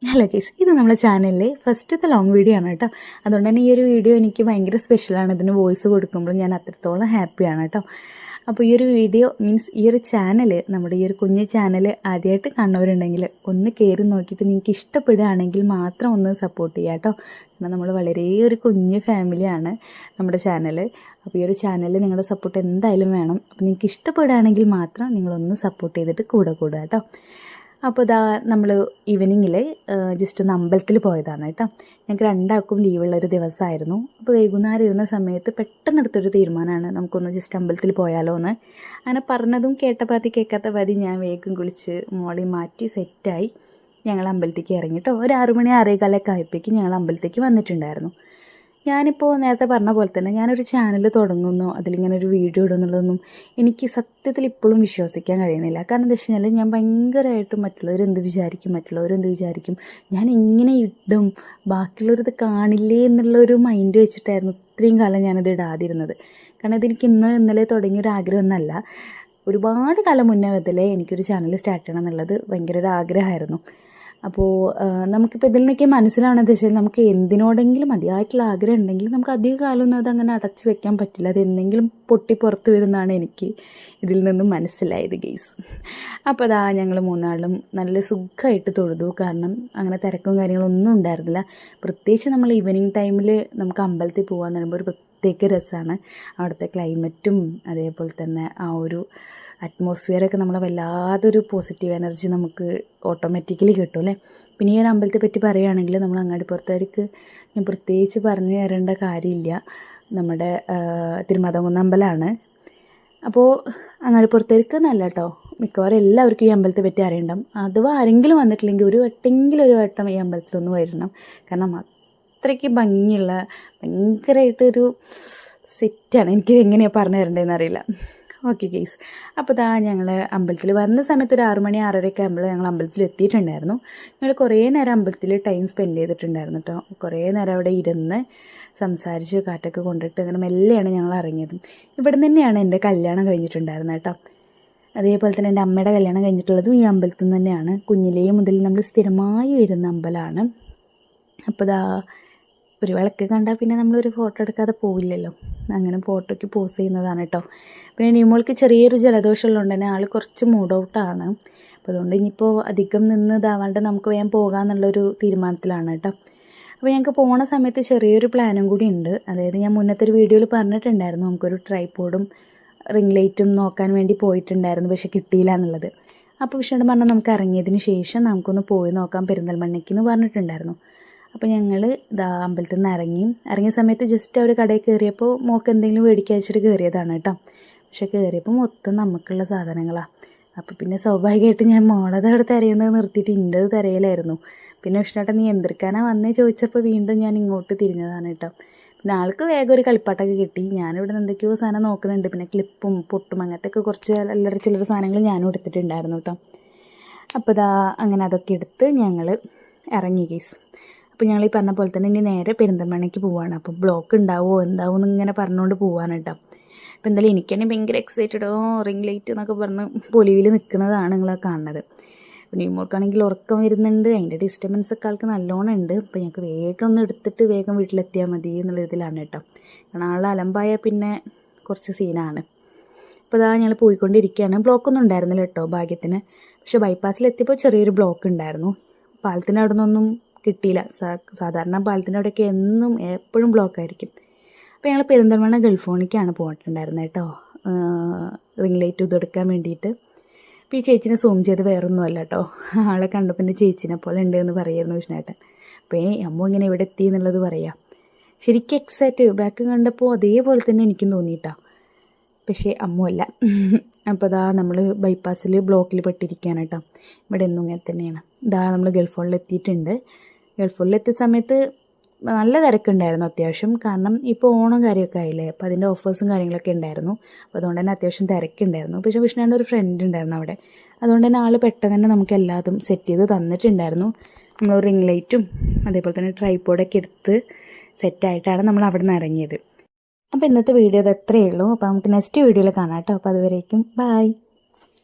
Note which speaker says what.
Speaker 1: Hello guys, ഇത് നമ്മുടെ ചാനലിലെ ഫസ്റ്റത്തെ ലോങ് വീഡിയോ ആണ് കേട്ടോ. അതുകൊണ്ട് തന്നെ ഈ ഒരു വീഡിയോ എനിക്ക് ഭയങ്കര സ്പെഷ്യലാണ്. ഇതിന് വോയിസ് കൊടുക്കുമ്പോൾ ഞാൻ അത്രത്തോളം ഹാപ്പിയാണ് കേട്ടോ. അപ്പോൾ ഈ ഒരു വീഡിയോ ഈ ഒരു ചാനൽ, നമ്മുടെ ഈ ഒരു കുഞ്ഞ് ചാനൽ ആദ്യമായിട്ട് കാണുന്നവരുണ്ടെങ്കിൽ ഒന്ന് കയറി നോക്കിയിട്ട് നിങ്ങൾക്ക് ഇഷ്ടപ്പെടുകയാണെങ്കിൽ മാത്രം ഒന്ന് സപ്പോർട്ട് ചെയ്യുക കേട്ടോ. കാരണം നമ്മൾ വളരെ ഒരു കുഞ്ഞ് ഫാമിലിയാണ് നമ്മുടെ ചാനൽ. അപ്പോൾ ഈ ഒരു ചാനലിൽ നിങ്ങളുടെ സപ്പോർട്ട് എന്തായാലും വേണം. അപ്പോൾ നിങ്ങൾക്ക് ഇഷ്ടപ്പെടുകയാണെങ്കിൽ മാത്രം നിങ്ങളൊന്ന് സപ്പോർട്ട് ചെയ്തിട്ട് കൂടെ കൂടുക കേട്ടോ. അപ്പോൾ ഇതാ നമ്മൾ ഈവനിങ്ങിൽ ജസ്റ്റ് ഒന്ന് അമ്പലത്തിൽ പോയതാണ് കേട്ടോ. ഞങ്ങൾക്ക് രണ്ടാൾക്കും ലീവുള്ളൊരു ദിവസമായിരുന്നു. അപ്പോൾ വൈകുന്നേരം ഇരുന്ന സമയത്ത് പെട്ടെന്ന് എടുത്തൊരു തീരുമാനമാണ്, നമുക്കൊന്ന് ജസ്റ്റ് അമ്പലത്തിൽ പോയാലോ എന്ന്. അങ്ങനെ പറഞ്ഞതും കേട്ട പാതി കേൾക്കാത്ത പാതി ഞാൻ വേഗം കുളിച്ച് മോളി മാറ്റി സെറ്റായി ഞങ്ങൾ അമ്പലത്തേക്ക് ഇറങ്ങി കേട്ടോ. ഒരു 6 മണി 6:15 ആയപ്പോഴേക്കും ഞങ്ങൾ അമ്പലത്തേക്ക് വന്നിട്ടുണ്ടായിരുന്നു. ഞാനിപ്പോൾ നേരത്തെ പറഞ്ഞ പോലെ തന്നെ ഞാനൊരു ചാനൽ തുടങ്ങുന്നു, അതിലിങ്ങനെ ഒരു വീഡിയോ ഇടുന്നുള്ളതൊന്നും എനിക്ക് സത്യത്തിൽ ഇപ്പോഴും വിശ്വസിക്കാൻ കഴിയുന്നില്ല. കാരണം എന്താ വെച്ച് കഴിഞ്ഞാൽ ഞാൻ ഭയങ്കരമായിട്ടും മറ്റുള്ളവരെന്ത് വിചാരിക്കും, ഞാൻ ഇങ്ങനെ ഇടും, ബാക്കിയുള്ളവരത് കാണില്ലേ എന്നുള്ളൊരു മൈൻഡ് വെച്ചിട്ടായിരുന്നു ഇത്രയും കാലം ഞാനത് ഇടാതിരുന്നത്. കാരണം ഇതെനിക്ക് ഇന്നലെ തുടങ്ങിയൊരു ആഗ്രഹമൊന്നുമല്ല. ഒരുപാട് കാലം മുന്നേ മുതലേ എനിക്കൊരു ചാനൽ സ്റ്റാർട്ട് ചെയ്യണം എന്നുള്ളത് ഭയങ്കര ഒരു ആഗ്രഹമായിരുന്നു. അപ്പോൾ നമുക്കിപ്പോൾ ഇതിൽ നിന്നൊക്കെ മനസ്സിലാവണമെന്ന് വെച്ചാൽ നമുക്ക് എന്തിനോടെങ്കിലും മതിയായിട്ടുള്ള ആഗ്രഹം ഉണ്ടെങ്കിൽ നമുക്ക് അധിക കാലമൊന്നും അതങ്ങനെ അടച്ചു വെക്കാൻ പറ്റില്ല. അത് എന്തെങ്കിലും പൊട്ടി പുറത്ത് വരുന്നതാണ് എനിക്ക് ഇതിൽ നിന്നും മനസ്സിലായത് ഗെയ്സ്. അപ്പോൾ അതാ ഞങ്ങൾ മൂന്നാളും നല്ല സുഖമായിട്ട് തൊഴുതു. കാരണം അങ്ങനെ തിരക്കും കാര്യങ്ങളൊന്നും ഉണ്ടായിരുന്നില്ല. പ്രത്യേകിച്ച് നമ്മൾ ഈവനിങ് ടൈമിൽ നമുക്ക് അമ്പലത്തിൽ പോകാമെന്ന് പറയുമ്പോൾ ഒരു പ്രത്യേക രസമാണ്. അവിടുത്തെ ക്ലൈമറ്റും അതേപോലെ തന്നെ ആ ഒരു അറ്റ്മോസ്ഫിയറൊക്കെ നമ്മളെ വല്ലാതൊരു പോസിറ്റീവ് എനർജി നമുക്ക് ഓട്ടോമാറ്റിക്കലി കിട്ടും അല്ലേ. പിന്നെ ഈ ഒരു അമ്പലത്തെ പറ്റി പറയുകയാണെങ്കിൽ നമ്മൾ അങ്ങാടിപ്പുറത്തേക്ക് ഞാൻ പ്രത്യേകിച്ച് പറഞ്ഞു തരേണ്ട കാര്യമില്ല. നമ്മുടെ തിരുമാതാംകുന്ന് അമ്പലമാണ്. അപ്പോൾ അങ്ങാടിപ്പുറത്തേക്ക് നല്ല കേട്ടോ, മിക്കവാറും എല്ലാവർക്കും ഈ അമ്പലത്തെ പറ്റി അറിയണം. അഥവാ ആരെങ്കിലും വന്നിട്ടില്ലെങ്കിൽ ഒരു വട്ടം ഈ അമ്പലത്തിലൊന്ന് വരണം. കാരണം അത്രയ്ക്ക് ഭംഗിയുള്ള ഭയങ്കരമായിട്ടൊരു സെറ്റാണ്. എനിക്കിത് എങ്ങനെയാണ് പറഞ്ഞു തരേണ്ടതെന്ന് അറിയില്ല. ഓക്കെ ഗെയ്സ്, അപ്പോൾ ഇതാ ഞങ്ങൾ അമ്പലത്തിൽ വരുന്ന സമയത്ത് ഒരു 6 മണി 6:30 ആകുമ്പോൾ ഞങ്ങൾ അമ്പലത്തിൽ എത്തിയിട്ടുണ്ടായിരുന്നു. ഞങ്ങൾ കുറേ നേരം അമ്പലത്തിൽ ടൈം സ്പെൻഡ് ചെയ്തിട്ടുണ്ടായിരുന്നു കേട്ടോ. കുറേ നേരം അവിടെ ഇരുന്ന് സംസാരിച്ച് കാറ്റൊക്കെ കൊണ്ടിട്ട് അങ്ങനെ മെല്ലെയാണ് ഞങ്ങൾ ഇറങ്ങിയത്. ഇവിടെ നിന്ന് തന്നെയാണ് എൻ്റെ കല്യാണം കഴിഞ്ഞിട്ടുണ്ടായിരുന്നത് കേട്ടോ. അതേപോലെ തന്നെ എൻ്റെ അമ്മയുടെ കല്യാണം കഴിഞ്ഞിട്ടുള്ളതും ഈ അമ്പലത്തിൽ നിന്ന് തന്നെയാണ്. കുഞ്ഞിലേ മുതൽ നമ്മൾ സ്ഥിരമായി വരുന്ന അമ്പലമാണ്. അപ്പോൾ ഇതാ ഒരു വിളക്ക് കണ്ടാൽ പിന്നെ നമ്മളൊരു ഫോട്ടോ എടുക്കാതെ പോവില്ലല്ലോ. അങ്ങനെ ഫോട്ടോയ്ക്ക് പോസ് ചെയ്യുന്നതാണ് കേട്ടോ. പിന്നെ നിമോൾക്ക് ചെറിയൊരു ജലദോഷം ഉള്ളതുകൊണ്ട് തന്നെ ആൾ കുറച്ച് മൂഡ് ഔട്ടാണ്. അപ്പോൾ അതുകൊണ്ട് ഇനിയിപ്പോൾ അധികം നിന്ന് ഇതാവാണ്ട് നമുക്ക് വേഗം പോകാമെന്നുള്ളൊരു തീരുമാനത്തിലാണ് കേട്ടോ. അപ്പോൾ ഞങ്ങൾക്ക് പോണ സമയത്ത് ചെറിയൊരു പ്ലാനും കൂടി ഉണ്ട്. അതായത് ഞാൻ മുന്നത്തെ ഒരു വീഡിയോയിൽ പറഞ്ഞിട്ടുണ്ടായിരുന്നു, നമുക്കൊരു ട്രൈപോഡും റിംഗ് ലൈറ്റും നോക്കാൻ വേണ്ടി പോയിട്ടുണ്ടായിരുന്നു, പക്ഷെ കിട്ടിയില്ല എന്നുള്ളത്. അപ്പോൾ വിഷയം പറഞ്ഞാൽ നമുക്ക് ഇറങ്ങിയതിന് ശേഷം നമുക്കൊന്ന് പോയി നോക്കാം പെരിന്തൽമണ്ണയ്ക്ക് പറഞ്ഞിട്ടുണ്ടായിരുന്നു. അപ്പോൾ ഞങ്ങൾ ഇതാ അമ്പലത്തിൽ നിന്ന് ഇറങ്ങിയ സമയത്ത് ജസ്റ്റ് ഒരു കടയിൽ കയറിയപ്പോൾ മോൾക്ക് എന്തെങ്കിലും മേടിക്കാൻ വെച്ചിട്ട് കയറിയതാണ് കേട്ടോ. പക്ഷെ കയറിയപ്പോൾ മൊത്തം നമുക്കുള്ള സാധനങ്ങളാണ്. അപ്പോൾ പിന്നെ സ്വാഭാവികമായിട്ട് ഞാൻ മോളത് അവിടെ തിരയുന്നത് നിർത്തിയിട്ട് ഇൻ്റെത് തിരയലായിരുന്നു. പിന്നെ വിഷ്ണുട്ടൻ നീ എന്തെടുക്കാനാണ് വന്നേ ചോദിച്ചപ്പോൾ വീണ്ടും ഞാൻ ഇങ്ങോട്ട് തിരിഞ്ഞതാണ് കേട്ടോ. പിന്നെ ആൾക്ക് വേഗം ഒരു കളിപ്പാട്ടൊക്കെ കിട്ടി. ഞാനിവിടെ നിന്ന് എന്തൊക്കെയോ സാധനം നോക്കുന്നുണ്ട്. പിന്നെ ക്ലിപ്പും പൊട്ടും അങ്ങനത്തെയൊക്കെ കുറച്ച് ചില്ലറ സാധനങ്ങൾ ഞാനും എടുത്തിട്ടുണ്ടായിരുന്നു കേട്ടോ. അപ്പോൾ ഇതാ അങ്ങനെ അതൊക്കെ എടുത്ത് ഞങ്ങൾ ഇറങ്ങി ഗെയ്സ്. അപ്പോൾ ഞങ്ങൾ ഈ പറഞ്ഞ പോലെ തന്നെ ഇനി നേരെ പെരിന്തൽമണ്ണയ്ക്ക് പോവുകയാണ്. അപ്പോൾ ബ്ലോക്ക് എന്താവും എന്നിങ്ങനെ പറഞ്ഞുകൊണ്ട് പോവാണ് കേട്ടോ. അപ്പോൾ എന്തായാലും എനിക്ക് തന്നെ ഭയങ്കര എക്സൈറ്റഡോ റിംഗ് ലൈറ്റ് എന്നൊക്കെ പറഞ്ഞ് പൊലിവിൽ നിൽക്കുന്നതാണ് നിങ്ങൾ കാണുന്നത്. പിന്നെ ഇങ്ങോട്ടാണെങ്കിൽ ഉറക്കം വരുന്നുണ്ട്, അതിൻ്റെ ഡിസ്റ്റർബൻസ് ഒക്കെ ആൾക്ക് നല്ലോണം ഉണ്ട്. അപ്പോൾ ഞങ്ങൾക്ക് വേഗം ഒന്ന് എടുത്തിട്ട് വേഗം വീട്ടിലെത്തിയാൽ മതി എന്നുള്ള ഇതിലാണ് കേട്ടോ. കാരണം ആൾ അലമ്പായാൽ പിന്നെ കുറച്ച് സീനാണ്. അപ്പോൾ അതാ ഞങ്ങൾ പോയിക്കൊണ്ടിരിക്കുകയാണ്. ബ്ലോക്കൊന്നും ഉണ്ടായിരുന്നില്ല കേട്ടോ ഭാഗ്യത്തിന്. പക്ഷേ ബൈപ്പാസിലെത്തിയപ്പോൾ ചെറിയൊരു ബ്ലോക്ക് ഉണ്ടായിരുന്നു. പാലത്തിൻ്റെ അവിടെ നിന്നൊന്നും കിട്ടിയില്ല. സാധാരണ പാലത്തിൻ്റെ അവിടെയൊക്കെ എന്നും എപ്പോഴും ബ്ലോക്കായിരിക്കും. അപ്പോൾ ഞങ്ങൾ പെരിന്തൽമണ്ണ ഗൾഫോണിക്കാണ് പോയിട്ടുണ്ടായിരുന്നത് കേട്ടോ, റിംഗ് ലൈറ്റ് ഇതെടുക്കാൻ വേണ്ടിയിട്ട്. അപ്പോൾ ഈ ചേച്ചിനെ സൂം ചെയ്ത് വേറൊന്നുമല്ല കേട്ടോ, ആളെ കണ്ടപ്പോൾ എൻ്റെ ചേച്ചിനെ പോലെ ഉണ്ട് എന്ന് പറയായിരുന്നു വിഷ്ണുട്ടൻ. അപ്പോൾ അമ്മ ഇങ്ങനെ എവിടെ എത്തി എന്നുള്ളത് പറയാം. ശരിക്കും എക്സൈറ്റ് ബാക്ക് കണ്ടപ്പോൾ അതേപോലെ തന്നെ എനിക്കും തോന്നിയിട്ടാ, പക്ഷേ അമ്മുവല്ല. അപ്പോൾ ഇതാ നമ്മൾ ബൈപ്പാസിൽ ബ്ലോക്കിൽ പെട്ടിരിക്കുകയാണ് കേട്ടോ. ഇവിടെ എന്നും ഇങ്ങനെ തന്നെയാണ്. ഇതാ നമ്മൾ ഗൾഫോണിൽ എത്തിയിട്ടുണ്ട്. ഗൾഫോണിലെത്തിയ സമയത്ത് നല്ല തിരക്കുണ്ടായിരുന്നു അത്യാവശ്യം. കാരണം ഇപ്പോൾ ഓണം കാര്യമൊക്കെ ആയില്ലേ, അപ്പോൾ അതിൻ്റെ ഓഫേഴ്സും കാര്യങ്ങളൊക്കെ ഉണ്ടായിരുന്നു. അപ്പോൾ അതുകൊണ്ട് തന്നെ അത്യാവശ്യം തിരക്കുണ്ടായിരുന്നു. പക്ഷേ വിഷ്ണുവിൻ്റെ ഒരു ഫ്രണ്ട് ഉണ്ടായിരുന്നു അവിടെ. അതുകൊണ്ട് തന്നെ ആൾ പെട്ടെന്ന് തന്നെ നമുക്ക് എല്ലാതും സെറ്റ് ചെയ്ത് തന്നിട്ടുണ്ടായിരുന്നു. നമ്മൾ റിംഗ് ലൈറ്റും അതേപോലെ തന്നെ ട്രൈപോഡൊക്കെ എടുത്ത് സെറ്റായിട്ടാണ് നമ്മൾ അവിടെ നിന്ന് ഇറങ്ങിയത്. അപ്പോൾ ഇന്നത്തെ വീഡിയോ അത് എത്രയേ ഉള്ളൂ. അപ്പോൾ നമുക്ക് നെക്സ്റ്റ് വീഡിയോയിൽ കാണാം കേട്ടോ. അപ്പോൾ അതുവരേക്കും ബൈ.